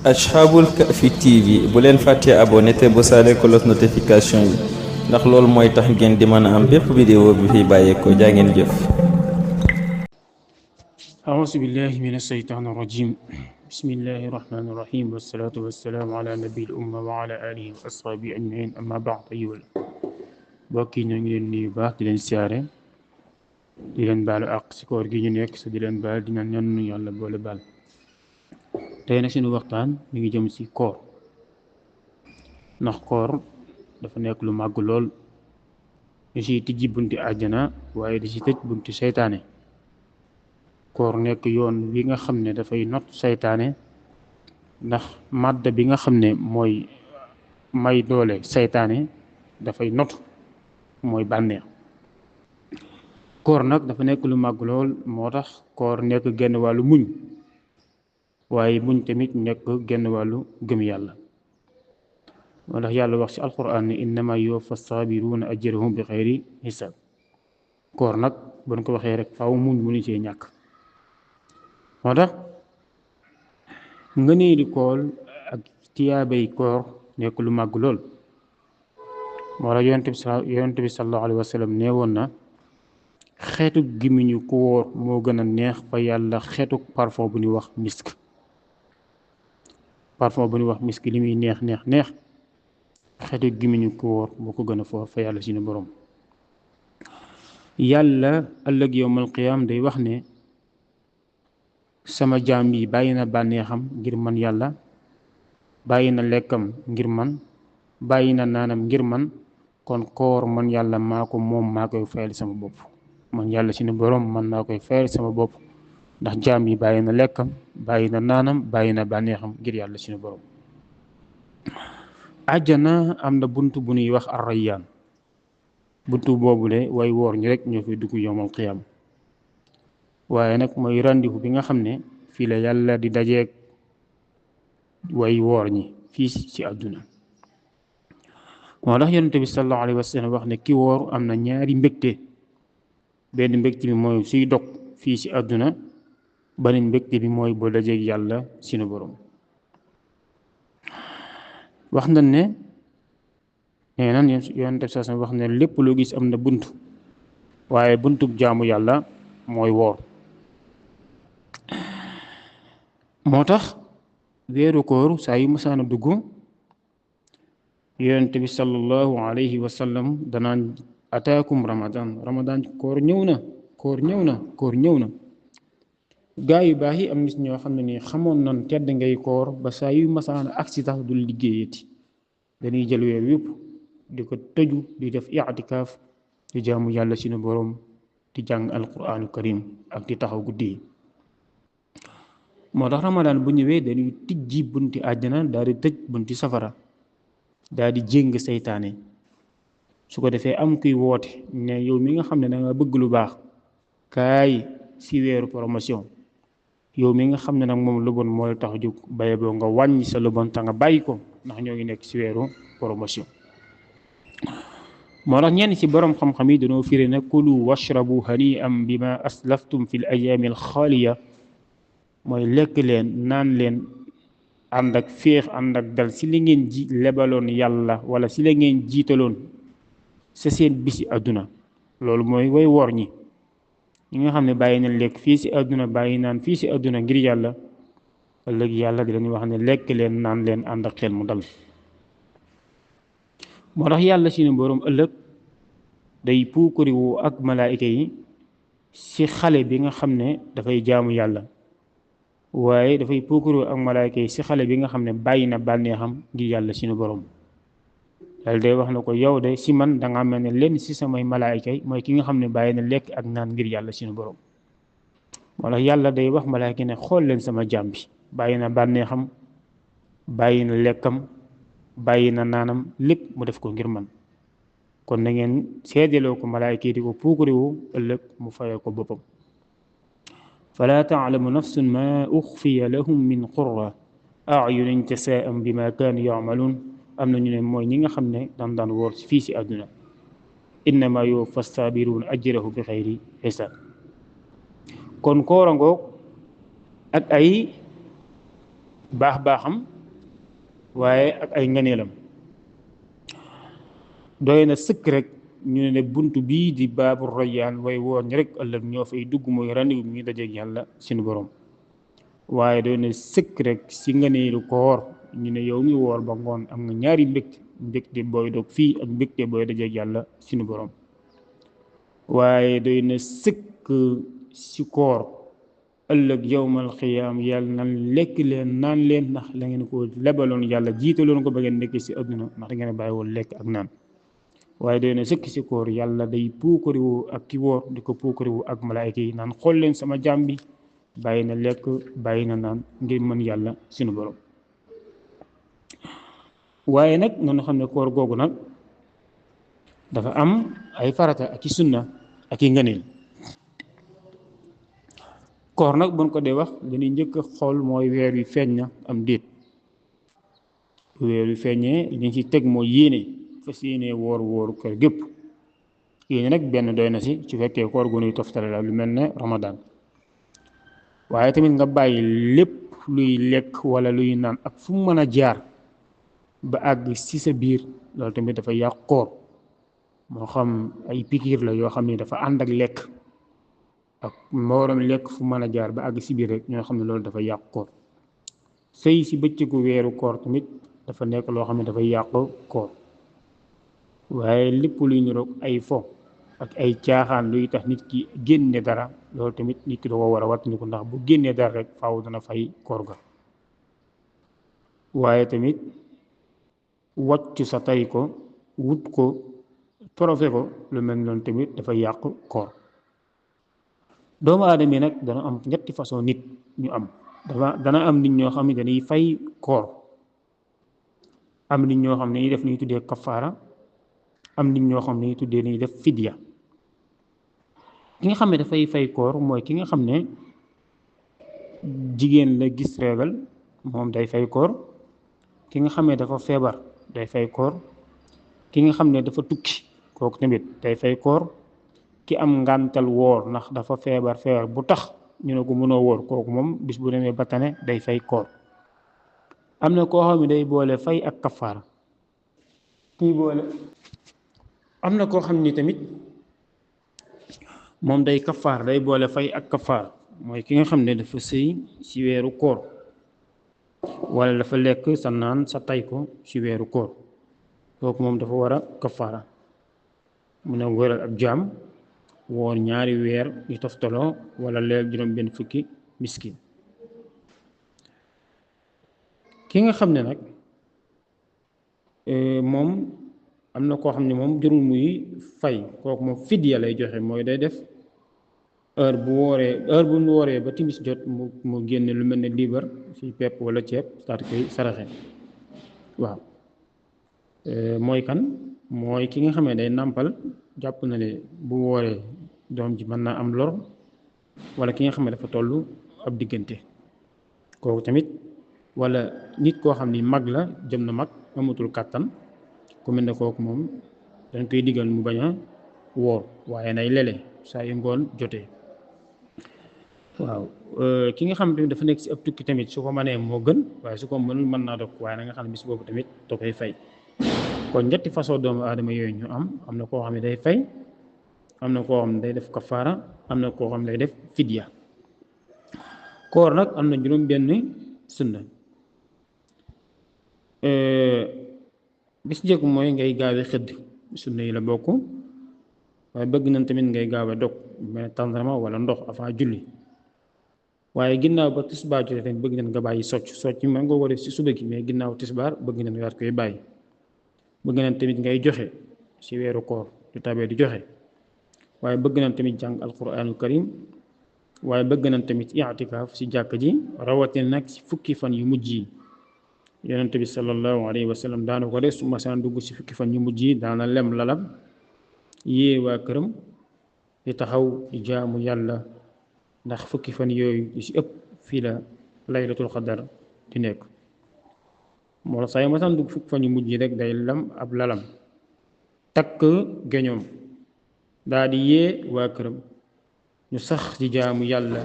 Ashabul Kahfi TV bu leen fàttee abonné te bu saale cloche notification yi ndax loolu mooy tax ngeen di mën a am bépp vidéo bi fi bàyyeekoo jaa ngeen jëf. أعوذ بالله من الشيطان الرجيم بسم الله الرحمن الرحيم والصلاة والسلام على نبي الأمة وعلى آله وأصحابه أجمعين أما بعد أيها mbokk yi ñoo ngi leen nuyu baax di leen siyaare di leen baalu àq si koor gi ñu nekk sa di leen baal dina ñaan nu yàlla boole baal tey nag suñu waxtaan mi ngi jëm si koor ndax koor dafa nekk lu màgg lool di si tijji bunti àjjana waaye di si tëj bunti seytaane koor nekk yoon wi nga xam ne dafay not seytaane ndax màdd bi nga xam ne mooy may doole seytaane dafay not mooy bànneex koor nag dafa nekk lu màgg lool moo tax koor nekk genn wàllu muñ waaye muñ tamit nekk genn wàllu gëm yàlla moo tax yàlla wax ci alquran ne innama yuwaffa sabiruuna ajrahum bi xayri hisaab koor nag buñ ko waxee rek faaw muñ mënu cee ñàkk moo tax ngëneeli koor ak tiyaabay koor nekk lu màgg lool moo tax yonent bi sallallahu alayhi wa sallam nee woon na xeetu gimiñu ku wóor moo gën a neex fa yàlla xeetu parfum bu ñuy wax misk parfum bu ñuy wax misk li muy neex neex neex xeetu gimiñu ku wóor moo ko gën a foor fa yàlla suñu borom yàlla ëllëg yowmal qiyaam day wax ne sama jaam yi bàyyi na bànneexam ngir man yàlla bàyyi na lekkam ngir man bàyyi na naanam ngir man kon koor man yàlla maa ko moom maa koy fayal sama bopp man yàlla suñu borom man maa koy fayal sama bopp ndax jaam yi bàyyi na lekkam bàyyi na naanam bàyyi na bànneexam ngir yàlla suñu borom àjjana am na bunt bu ñuy wax ar-rayyaan buntu boobule way woor ñi rek ñoo fi dugg yowmal qiyaam waaye nag mooy rendez-vous bi nga xam ne fii la yàlla di dajeeg way woor ñi fii ci àdduna moo tax yonent bi sallallahu alayhi wa sallam wax ne ki woor am na ñaari mbégte benn mbégte bi mooy suy dog fii ci àdduna beneen mbégte bi mooy boo dajeeg yàlla sunu borom wax nañ ne nee nan yonent bi sallallahu alayhi wa sallam wax ne lépp loo gis am na bunt waaye buntub jaamu yàlla mooy woor moo tax weeru koor saa yu masaana dugg yonent bi sallallahu alayhi wa sallam danaan ataakum ramadan koor ñëw na koor ñëw na koor ñëw na gaa yu baax yi am nit ñoo xam ne nii xamoon nan tedd ngay koor ba saa yu masaana agsi tax dul liggéeyati dañuy jël weer yëpp di ko tëju di def i'tikaaf di jaamu yàlla sunu borom di jàng alquraanu karim ak di taxaw guddi yi moo tax ramadan bu ñëwee dañuy tijji bunti àjjana daal di tëj bunti safara daal di jéng seytaane su ko defee am kuy woote ne yow mi nga xam ne da nga bëgg lu baax kaay si weeru promotion yow mi nga xam ne nag moom lu bon moo la tax jóg baye boo nga wàññi sa lu bon te nga bàyyi ko ndax ñoo ngi nekk si weeru promotion moo tax ñenn ci borom xam-xam yi dañoo firi ne kulu washrabu hani'an bima aslaftum fil ayaami al xaaliya mooy lekk leen naan leen ànd ak féex ànd ak dal si li ngeen ji lebaloon yàlla wala si la ngeen jiitaloon sa seen bisi àdduna loolu mooy way wor ñi nga xam ne bàyyi na lekk fii si àdduna bàyyi naan fii si àdduna ngir yàlla ëllëg yàlla di leen wax ne lekk leen naan leen ànd ak xel mu dal moo tax yàlla suñu boroom ëllëg day puukariwu ak malaayika yi si xale bi nga xam ne dafay jaamu yàlla waaye dafay puukariwu ak malaayika yi si xale bi nga xam ne bàyyi na bànneexam ngir yàlla suñu boroom yàlla day wax na ko yow de si man danga mel ne lenn si samay malaayika yi mooy ki nga xam ne bàyyi na lekk ak naan ngir yàlla suñu boroom moo tax yàlla day wax malaayika ne xool leen sama jaam bi bàyyi na bànneexam bàyyi na lekkam bàyyi na naanam lépp mu def ko ngir man kon na ngeen seedeloo ko malaayika yi di ko puukariwu ëllëg mu fayee ko boppam falaa taalamu nafsun ma uxfiya lahum min qurra ayunin jasaa'an bima kaanu ya'maluun am na ñu ne mooy ñi nga xam ne daan woor fii si àdduna innama yuwaffa saabiruuna ajrahum bi xayri xisaab kon koor a ngoog ak ay baaxam waaye ak ay nganeelam. doy na sëkk rek ñu ne bunt bii di baabu rayyaan way woor ñi rek ëllëg ñoo fay dugg mooy randiwu bi ñu dajeeg yàlla suñu borom. waaye doy na sëkk rek si nganeelu koor ñu ne yow mi woor ba ngoon am nga ñaari mbégte booy dog fii ak mbégte booy dajeeg yàlla suñu borom. waaye doy na sëkk si koor ëllëg yowmal xiyaam yàlla nan lekk leen naan leen ndax la ngeen ko lebaloon yàlla jiitaloon ko ba ngeen nekk si àdduna ndax da ngeen bàyyi woon lekk ak naan. waaye doy na sëkk si koor yàlla day puukariwu ak ki woor di ko puukariwu ak malaayka yi naan xool leen sama jaam bi bàyyi na lekk bàyyi na naan ngir mën yàlla sunu borom. waaye nag noonu xam ne koor googu nag dafa am ay farata ak i sunna ak i ngëneel. koor nag buñ ko dee wax dañuy njëkk a xool mooy weer wi feeñ na am déet. weer wi feeñee liñ ci teg mooy yéene fas yéene wóoru kër gépp. yéene nag benn doy na si fekkee koor gu nuy toftale la lu mel ne Ramadan. waaye tamit nga bàyyi lépp luy lekk wala luy naan ak fu mu mën a jaar ba àgg ci sa biir loolu tamit dafa yàq koor. moo xam ay pikiir la yoo xam ne dafa ànd ak lekk ak mboolem lekk fu mën a jaar ba àgg ci biir rek ñoo xam ne loolu dafa yàq koor. sëy ci bëccëgu weeru koor tamit dafa nekk loo xam ne dafay yàq koor. waaye lépp luy niroog ay fo ak ay caaxaan luy tax nit ki génne dara loolu tamit nit ki da ko war a wattandiku ndax bu génnee dara rek faaw dana fay koor ga. waaye tamit wàcc sa tay ko wut ko trofe ko lu mel noonu tamit dafa yàq koor. doomu aadama yi nag dana am ñetti façon nit ñu am. dana am nit ñoo xam ne dañuy fay koor. am nit ñoo xam ne dañuy def li ñuy tuddee kafaara. am nit ñoo xam ne dañuy tuddee dañuy def fidya. ki nga xam ne dafay fay koor mooy ki nga xam ne jigéen la gis régal moom day fay koor. ki nga xam ne dafa feebar day fay koor. ki nga xam ne dafa tukki kooku tamit day fay koor. ki am ngàntal woor ndax dafa feebar bu tax ñu ne ko mënoo woor kooku moom bis bu demee ba tane day fay koor. am na koo xam ne day boole fay ak kafaara. am na koo xam ni tamit moom day kafaar day boole fay ak kafaar mooy ki nga xam ne dafa sëy ci weeru koor wala dafa lekk sa naan sa tay ko ci weeru koor kooku moom dafa war a kafaara. mun a wëral ab jaam woor ñaari weer yu toftaloo wala leel juróom benn fukki miskin. ki nga xam ne nag moom am na koo xam ne moom jërul muy fay kooku moom fidya lay joxe mooy day def heure bu mu wooree ba timis jot mu génne lu mel ne liibar ci pepp wala ceeb daal di koy saraxe. waaw mooy kan mooy ki nga xam ne day nàmpal jàpp na ne bu wooree doom ji mën naa am lor wala ki nga xam ne dafa toll ab diggante kooku tamit wala nit koo xam ni mag la jëm na mag amatul kàttan ku mel ne kooku moom dañ koy digal mu bañ a woor waaye nay lele saa yu ngoon jotee. waaw ki nga xam ne dafa nekk ci ab tukki tamit su ko mënee moo gën waaye su ko mënul mën naa dog waaye na nga xam ne bis boobu tamit da koy fay. kon ñetti façon doomu aadama yooyu ñu am na koo xam ne day fay am na koo xam ne day def kafaara am na koo xam ne day def fidya. koor nag am na juróom benn sunna. bis njëkk mooy ngay gaawe xëdd sunna yi la bokk waaye bëgg nañ tamit ngay gaawe dog mel ne tàndarma wala ndox avant julli. waaye ginnaaw ba tisbaar jotee tamit bëgg nañ nga bàyyi socc mën nga ko def ci suba gi mais ginnaaw tisbaar bëgg nañ nga koy bàyyi. bëgg nañ tamit ngay joxe ci weeru koor du tabee di joxe waaye bëgg nañ tamit jàng alquraanul karim waaye bëgg nañ tamit i'tikaaf ci jàkk ji rawatina nag ci fukki fan yu mujj yi. yonent bi sallallahu alayhi wa sallam daana ko def su masaan dugg ci fukki fan yu mujj yi daana lem lalam yée waa këram di taxaw di jaamu yàlla ndax fukki fan yooyu yu ci ëpp fii la laylatul xadar di nekk. moo tax saa yu masaan dugg fukki fan yu mujj yi rek day lam ab lalam takk geñoom daa di yee waa këram ñu sax di jaamu yàlla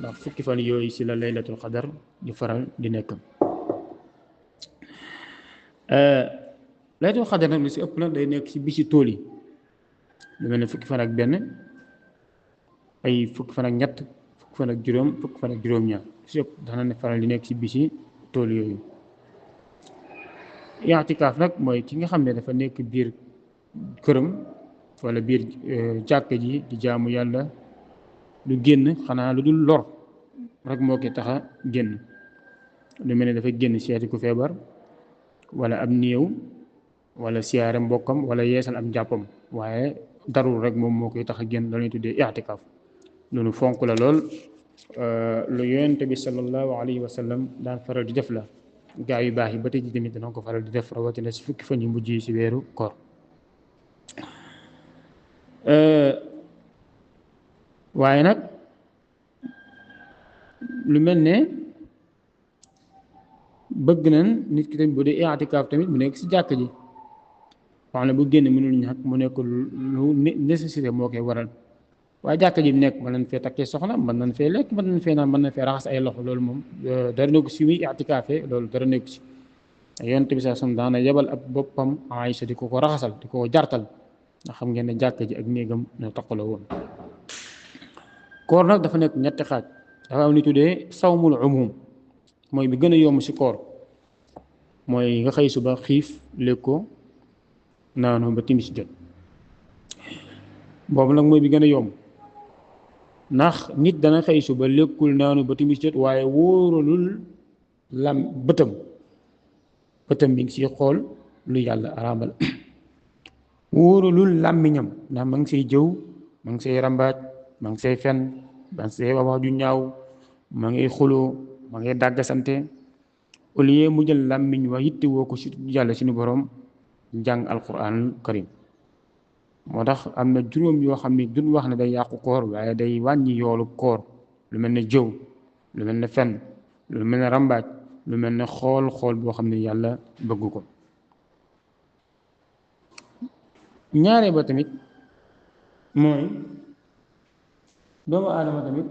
ndax fukki fan yooyu ci la laylatul xadar di faral di nekk. laylatul xadar nag lu si ëpp nag day nekk si bisi tool yi lu mel ne fukki fan ak benn ay fukki fan ak ñett fukki fan ak juróom fukki fan ak juróom-ñaar si ëpp dana ne faral di nekk si bisi tool yooyu. i'tikaaf nag mooy ki nga xam ne dafa nekk biir këram wala biir jàkka ji di jaamu yàlla du génn xanaa lu dul lor rek moo koy tax a génn lu mel ne dafa génn seeti ku feebar wala ab néew wala siyaare mbokkam wala yeesal am jàppam waaye darul rek moom moo koy tax a génn dañuy tuddee i'tikaaf loolu fonk la lool lu yonent bi sallallahu alayhi wa sallam daan faral di def la gaa yu baax yi ba tey ji tamit dana ko faral di def rawatina si fukki fan yu mujj yi si weeru koor waaye nag lu mel ne bëgg nañ nit ki tamit bu dee i'tikaaf tamit mu nekk si jàkk ji wax na bu génn mënul ñàkk mu nekk lu nécessité moo koy waral waaye jàkk ji nekk mën nañ fee takkee soxna mën nañ fee lekk mën nañ fee naan mën nañ fee raxas ay loxo loolu moom dara nekku si muy i'tikaafee loolu dara nekku si yonent bi saa sam daana yebal ab boppam Aïcha di ko raxasal di ko jartal ndax xam ngeen ne jàkk ji ak néegam na taqaloo woon koor nag dafa nekk ñetti xaaj dafa am lu tuddee sawmul umum mooy bi gën a yomb si koor mooy nga xëy suba xiif lekk ko naanu ba timis jot boobu nag mooy bi gën a yomb ndax nit dana xëy suba lekkul naanu ba timis jot waaye wóoralul lam bëtam mi ngi siy xool lu yàlla araamal wóoralul làmmiñam ndax ma ngi say jëw ma ngi say rambaaj ma ngi say fen ma ngi say wax ju ñaaw ma ngay xuloo ma ngay dàggasante au lieu mu jël làmmiñ wa yitte woo ko si yàlla suñu borom jàng alquranul karim moo tax am na juróom yoo xam ne duñ wax ne day yàqu koor waaye day wàññi yoolu koor lu mel ne jëw lu mel ne fen lu mel ne rambaaj lu mel ne xool boo xam ne yàlla bëgg ko ñaare ba tamit mooy doomu aadama tamit